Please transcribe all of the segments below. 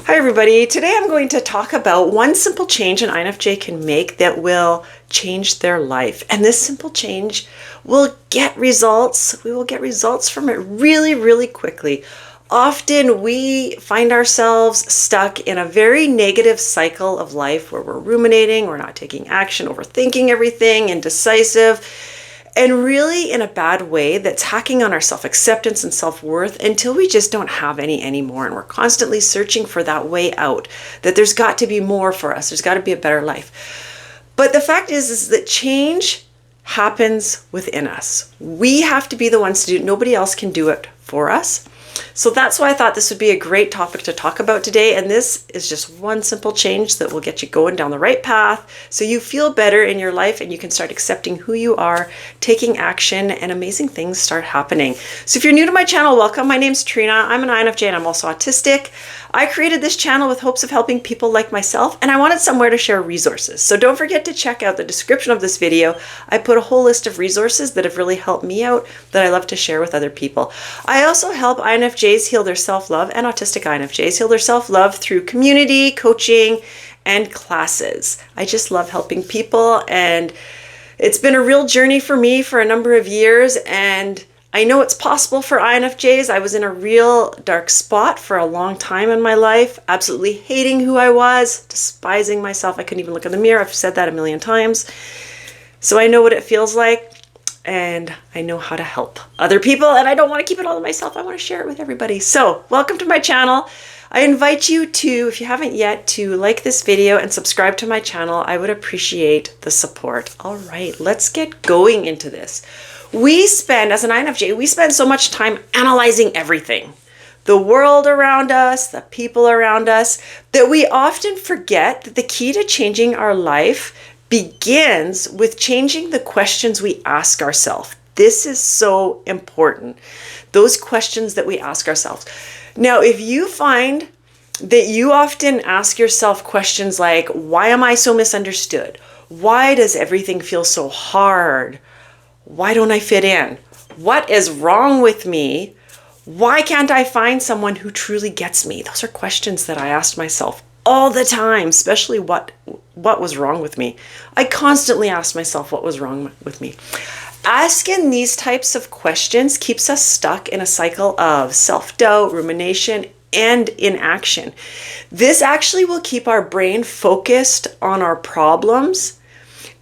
Hi everybody, today I'm going to talk about one simple change an INFJ can make that will change their life. And this simple change will get results. We will get results from it really, really quickly. Often we find ourselves stuck in a very negative cycle of life where we're ruminating, we're not taking action, overthinking everything, indecisive, and really in a bad way that's hacking on our self-acceptance and self-worth until we just don't have any anymore. And we're constantly searching for that way out, that there's got to be more for us. There's got to be a better life. But the fact is that change happens within us. We have to be the ones to do it. Nobody else can do it for us. So that's why I thought this would be a great topic to talk about today. And this is just one simple change that will get you going down the right path so you feel better in your life and you can start accepting who you are, taking action, and amazing things start happening. So if you're new to my channel, welcome. My name's Trina. I'm an INFJ and I'm also autistic. I created this channel with hopes of helping people like myself, and I wanted somewhere to share resources. So don't forget to check out the description of this video. I put a whole list of resources that have really helped me out that I love to share with other people. I also help INFJs heal their self-love, and autistic INFJs heal their self-love through community, coaching, and classes. I just love helping people, and it's been a real journey for me for a number of years, and I know it's possible for INFJs. I was in a real dark spot for a long time in my life, absolutely hating who I was, despising myself. I couldn't even look in the mirror. I've said that a million times. So I know what it feels like, and I know how to help other people, and I don't want to keep it all to myself. I want to share it with everybody. So welcome to my channel. I invite you to, if you haven't yet, to like this video and subscribe to my channel. I would appreciate the support. All right, let's get going into this. We spend, as an INFJ, we spend so much time analyzing everything. The world around us, the people around us, that we often forget that the key to changing our life begins with changing the questions we ask ourselves. This is so important. Those questions that we ask ourselves. Now, if you find that you often ask yourself questions like, why am I so misunderstood? Why does everything feel so hard? Why don't I fit in? What is wrong with me? Why can't I find someone who truly gets me? Those are questions that I asked myself all the time, especially what was wrong with me. I constantly asked myself what was wrong with me. Asking these types of questions keeps us stuck in a cycle of self-doubt, rumination, and inaction. This actually will keep our brain focused on our problems,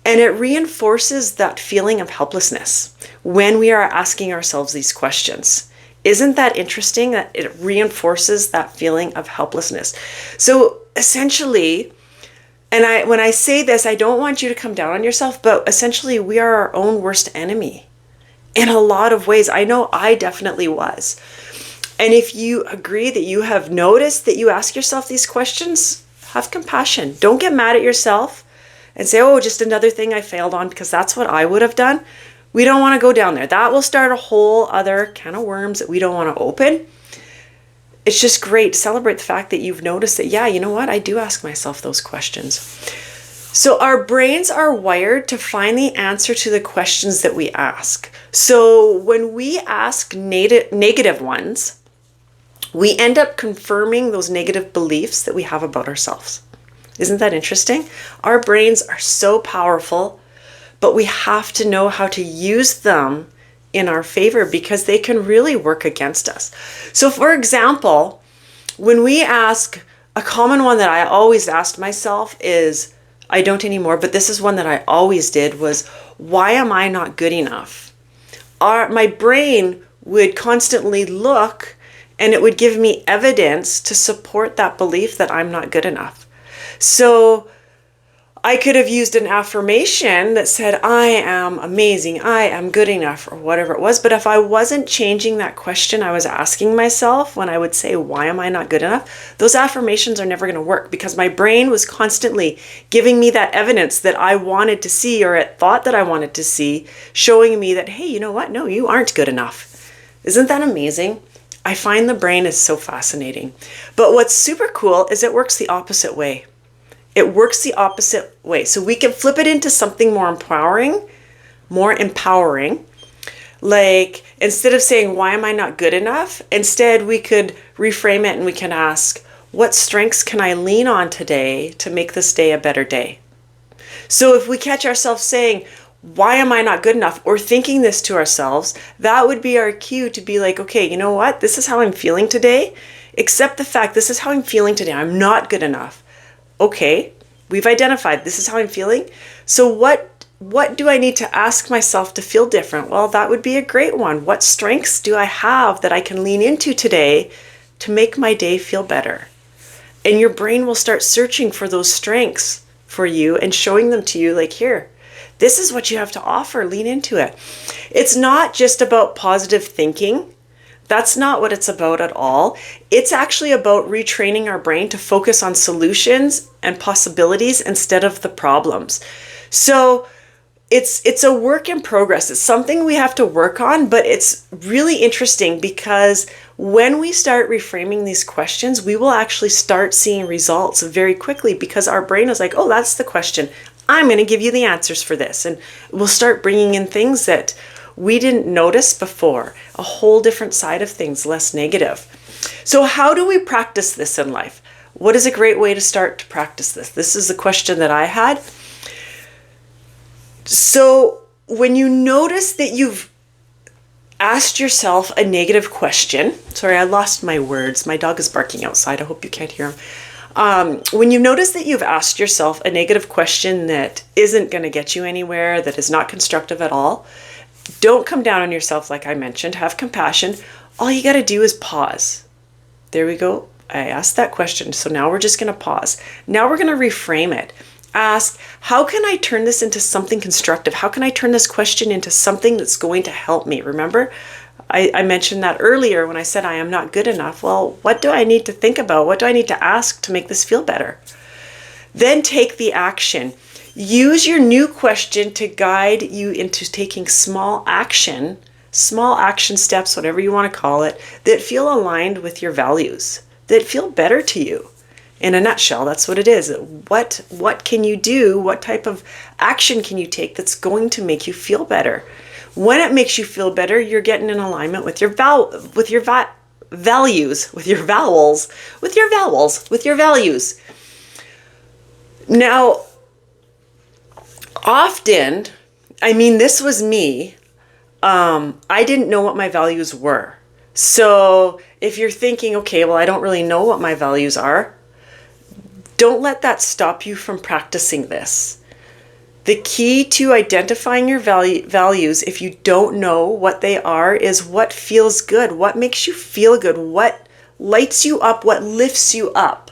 and it reinforces that feeling of helplessness when we are asking ourselves these questions. Isn't that interesting that it reinforces that feeling of helplessness? So essentially, and when I say this, I don't want you to come down on yourself, but essentially we are our own worst enemy in a lot of ways. I know I definitely was. And if you agree that you have noticed that you ask yourself these questions, have compassion. Don't get mad at yourself and say, oh, just another thing I failed on, because that's what I would have done. We don't want to go down there. That will start a whole other can of worms that we don't want to open. It's just great to celebrate the fact that you've noticed that, yeah, you know what? I do ask myself those questions. So our brains are wired to find the answer to the questions that we ask. So when we ask negative ones, we end up confirming those negative beliefs that we have about ourselves. Isn't that interesting? Our brains are so powerful, but we have to know how to use them in our favor because they can really work against us. So for example, when we ask, a common one that I always asked myself is, I don't anymore, but this is one that I always did, was, why am I not good enough? My brain would constantly look and it would give me evidence to support that belief that I'm not good enough. So I could have used an affirmation that said, I am amazing, I am good enough, or whatever it was. But if I wasn't changing that question I was asking myself when I would say, why am I not good enough? Those affirmations are never going to work because my brain was constantly giving me that evidence that I wanted to see, or it thought that I wanted to see, showing me that, hey, you know what? No, you aren't good enough. Isn't that amazing? I find the brain is so fascinating. But what's super cool is it works the opposite way. It works the opposite way. So we can flip it into something more empowering. Like, instead of saying, why am I not good enough? Instead, we could reframe it and we can ask, What strengths can I lean on today to make this day a better day? So if we catch ourselves saying, why am I not good enough? Or thinking this to ourselves, that would be our cue to be like, okay, you know what? This is how I'm feeling today. Accept the fact this is how I'm feeling today. I'm not good enough. Okay, we've identified this is how I'm feeling. So what do I need to ask myself to feel different? Well, that would be a great one. What strengths do I have that I can lean into today to make my day feel better? And your brain will start searching for those strengths for you and showing them to you like, here, this is what you have to offer. Lean into it. It's not just about positive thinking. That's not what it's about at all. It's actually about retraining our brain to focus on solutions and possibilities instead of the problems. So it's a work in progress. It's something we have to work on, but it's really interesting because when we start reframing these questions, we will actually start seeing results very quickly because our brain is like, oh, that's the question. I'm going to give you the answers for this. And we'll start bringing in things that we didn't notice before, a whole different side of things, less negative. So how do we practice this in life? What is a great way to start to practice this? This is the question that I had. So when you notice that you've asked yourself a negative question, sorry, I lost my words. My dog is barking outside. I hope you can't hear him. When you notice that you've asked yourself a negative question that isn't going to get you anywhere, that is not constructive at all, don't come down on yourself like I mentioned. Have compassion. All you got to do is pause. There we go. I asked that question. So now we're just going to pause. Now we're going to reframe it. Ask, how can I turn this into something constructive? How can I turn this question into something that's going to help me? Remember, I mentioned that earlier when I said I am not good enough. Well, what do I need to think about? What do I need to ask to make this feel better? Then take the action. Use your new question to guide you into taking small action steps, whatever you want to call it, that feel aligned with your values, that feel better to you. In a nutshell, that's what it is. What can you do? What type of action can you take that's going to make you feel better? When it makes you feel better, you're getting in alignment with your values. Now, often, this was me. I didn't know what my values were. So if you're thinking, okay, well, I don't really know what my values are, don't let that stop you from practicing this. The key to identifying your values, if you don't know what they are, is what feels good, what makes you feel good, what lights you up, what lifts you up.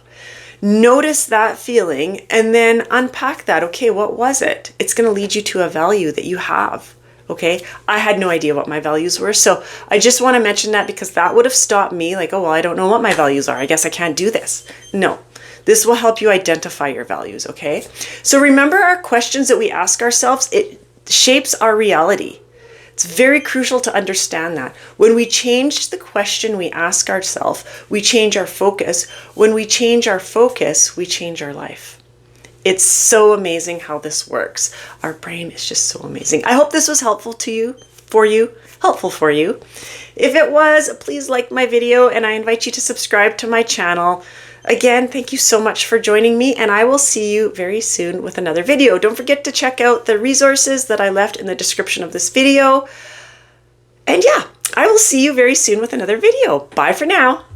Notice that feeling and then unpack that. Okay, what was it? It's going to lead you to a value that you have. Okay, I had no idea what my values were. So I just want to mention that because that would have stopped me like, oh, well, I don't know what my values are. I guess I can't do this. No. This will help you identify your values, okay? So remember our questions that we ask ourselves, it shapes our reality. It's very crucial to understand that. When we change the question we ask ourselves, we change our focus. When we change our focus, we change our life. It's so amazing how this works. Our brain is just so amazing. I hope this was helpful for you. If it was, please like my video and I invite you to subscribe to my channel. Again, thank you so much for joining me and I will see you very soon with another video. Don't forget to check out the resources that I left in the description of this video. And yeah, I will see you very soon with another video. Bye for now.